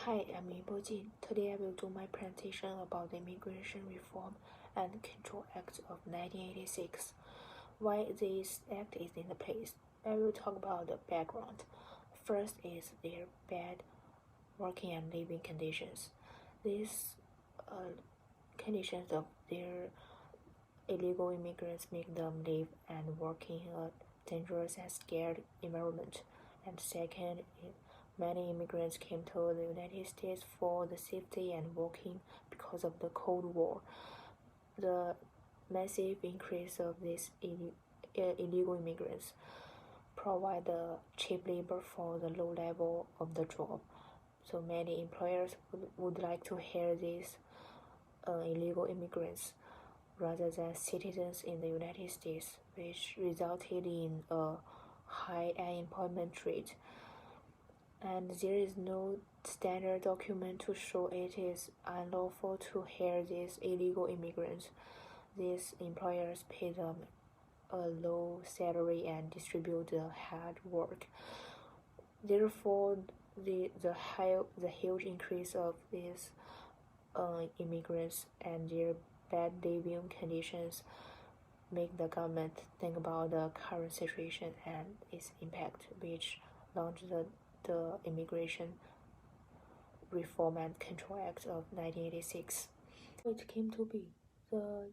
Hi, I'm Yibo Jin. Today I will do my presentation about the Immigration Reform and Control Act of 1986. Why this act is in place. I will talk about the background. First is their bad working and living conditions. These conditions of their illegal immigrants make them live and work in a dangerous and scared environment. And second, many immigrants came to the United States for the safety and working because of the Cold War. The massive increase of these illegal immigrants provide the cheap labor for the low level of the job. So many employers would like to hire these illegal immigrants rather than citizens in the United States, which resulted in a high unemployment rate. And there is no standard document to show it is unlawful to hire these illegal immigrants. These employers pay them a low salary and distribute the hard work. Therefore, the huge increase of these immigrants and their bad living conditions make the government think about the current situation and its impact, which launched the Immigration Reform and Control Act of 1986. It came to be. The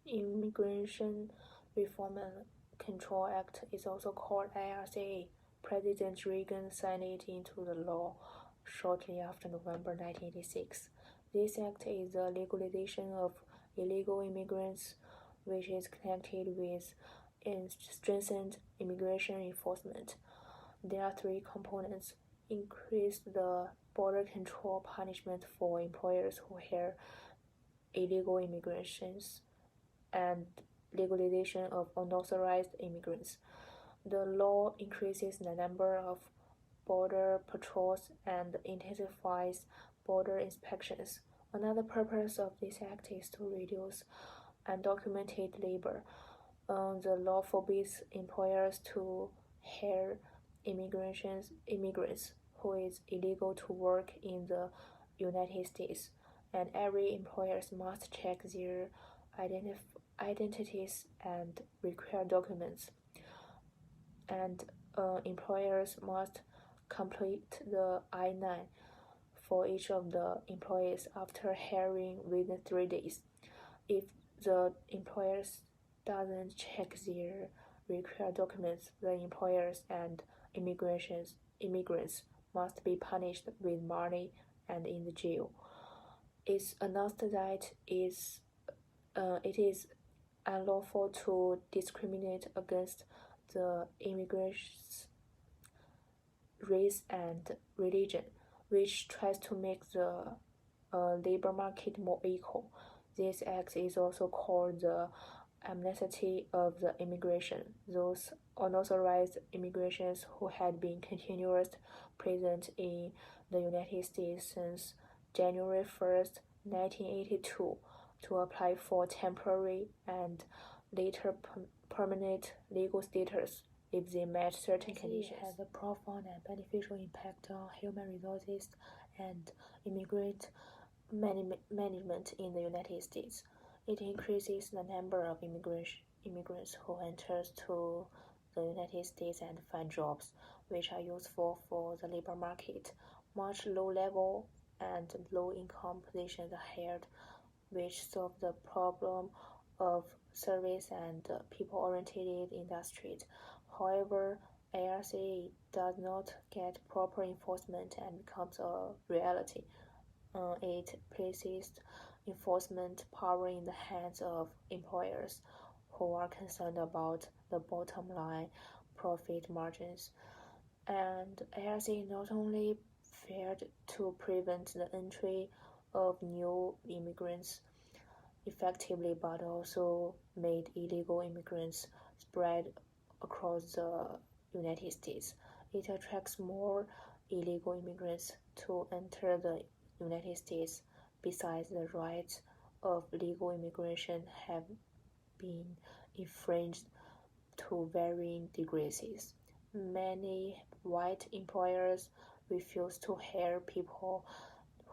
Immigration Reform and Control Act is also called IRCA. President Reagan signed it into the law shortly after November 1986. This act is the legalization of illegal immigrants, which is connected with strengthened immigration enforcement. There are three components: increase the border control punishment for employers who hire illegal immigrants, and legalization of unauthorized immigrants. The law increases the number of border patrols and intensifies border inspections. Another purpose of this act is to reduce undocumented labor. The law forbids employers to hire immigrants who is illegal to work in the United States, and every employer must check their identities and require documents. And employers must complete the I-9 for each of the employees after hiring within 3 days. If the employers doesn't check their required documents, the employers and immigrants must be punished with money and in the jail. It's announced that it is unlawful to discriminate against the immigrants' race and religion, which tries to make the labor market more equal. This act is also called the amnesty of the immigration. Those unauthorized immigrants who had been continuously present in the United States since January 1st, 1982, to apply for temporary and later permanent legal status if they met certain conditions. It has a profound and beneficial impact on human resources and immigrant management in the United States. It increases the number of immigrants who enters to the United States and find jobs which are useful for the labor market. Much low-level and low-income positions are hired, which solve the problem of service and people-oriented industries. However, IRCA does not get proper enforcement and becomes a reality. It places enforcement power in the hands of employers who are concerned about the bottom line profit margins. And IRCA not only failed to prevent the entry of new immigrants effectively, but also made illegal immigrants spread across the United States. It attracts more illegal immigrants to enter the United States. Besides, the rights of legal immigration have been infringed to varying degrees. Many white employers refuse to hire people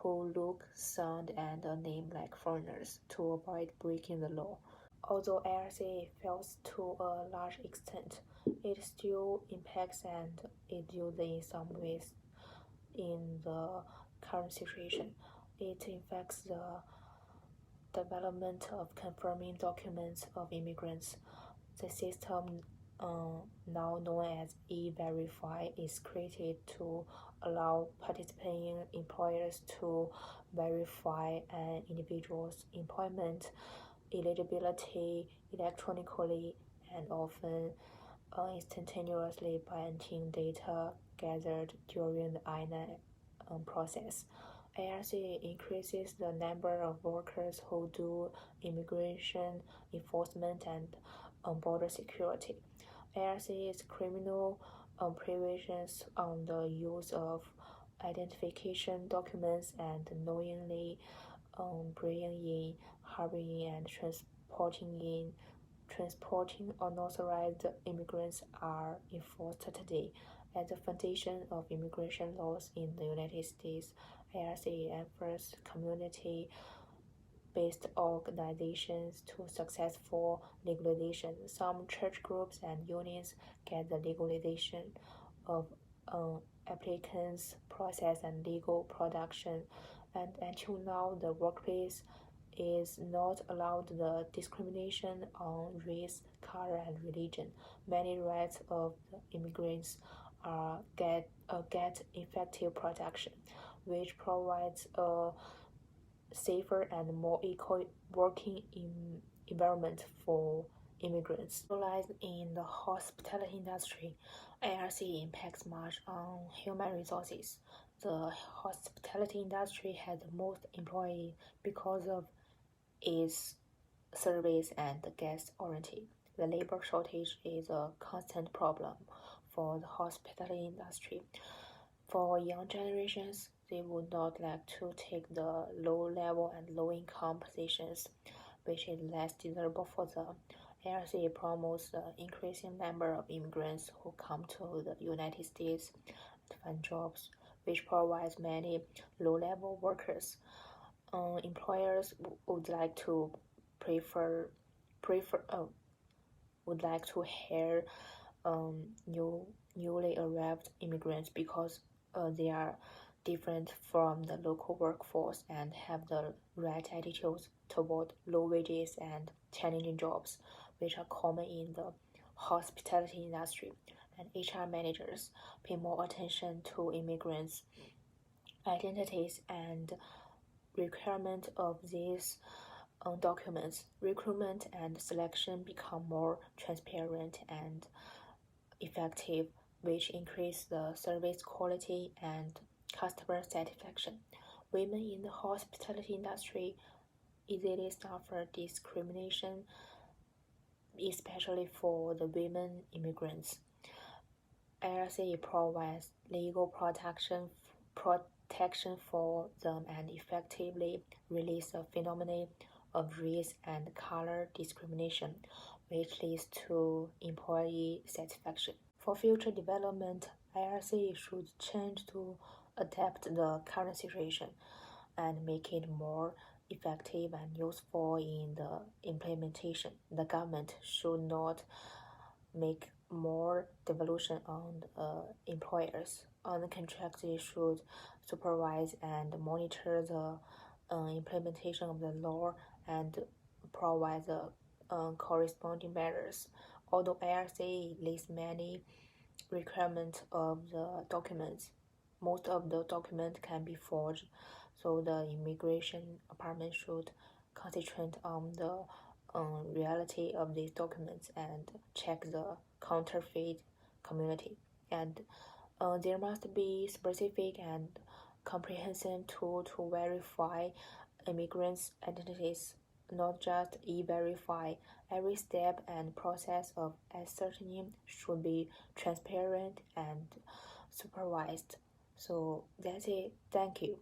who look, sound, and name like foreigners to avoid breaking the law. Although IRCA fails to a large extent, it still impacts and is used in some ways in the current situation. It affects the development of confirming documents of immigrants. The system, now known as E-Verify, is created to allow participating employers to verify an individual's employment eligibility electronically and often instantaneously by entering data gathered during the I-9 process. IRCA increases the number of workers who do immigration enforcement and border security. IRCA's criminal provisions on the use of identification documents and knowingly bringing in, harboring, and transporting unauthorized immigrants are enforced today. At the foundation of immigration laws in the United States, IRCA efforts community-based organizations to successful legalization. Some church groups and unions get the legalization of applicants' process and legal production, and until now, the workplace is not allowed the discrimination on race, color, and religion. Many rights of the immigrants get effective protection, which provides a safer and more equal working environment for immigrants. Specialized in the hospitality industry, IRC impacts much on human resources. The hospitality industry has the most employees because of its service and guest oriented. The labor shortage is a constant problem for the hospitality industry. For young generations, they would not like to take the low level and low income positions, which is less desirable for them. IRCA promotes the increasing number of immigrants who come to the United States to find jobs, which provides many low-level workers. Employers would like to hire newly arrived immigrants because they are different from the local workforce and have the right attitudes toward low wages and challenging jobs, which are common in the hospitality industry. And HR managers pay more attention to immigrants' identities and requirement of these documents. Recruitment and selection become more transparent and effective, which increase the service quality and customer satisfaction. Women in the hospitality industry easily suffer discrimination, especially for the women immigrants. IRCA provides legal protection for them and effectively release the phenomenon of race and color discrimination, which leads to employee satisfaction. For future development, IRCA should change to adapt the current situation and make it more effective and useful in the implementation. The government should not make more devolution on employers. On the contract, they should supervise and monitor the implementation of the law and provide the corresponding measures. Although IRCA lists many requirements of the documents, most of the documents can be forged, so the immigration department should concentrate on the reality of these documents and check the counterfeit community. And there must be specific and comprehensive tool to verify immigrants' identities, not just e-verify. Every step and process of ascertaining should be transparent and supervised. So that's it. Thank you.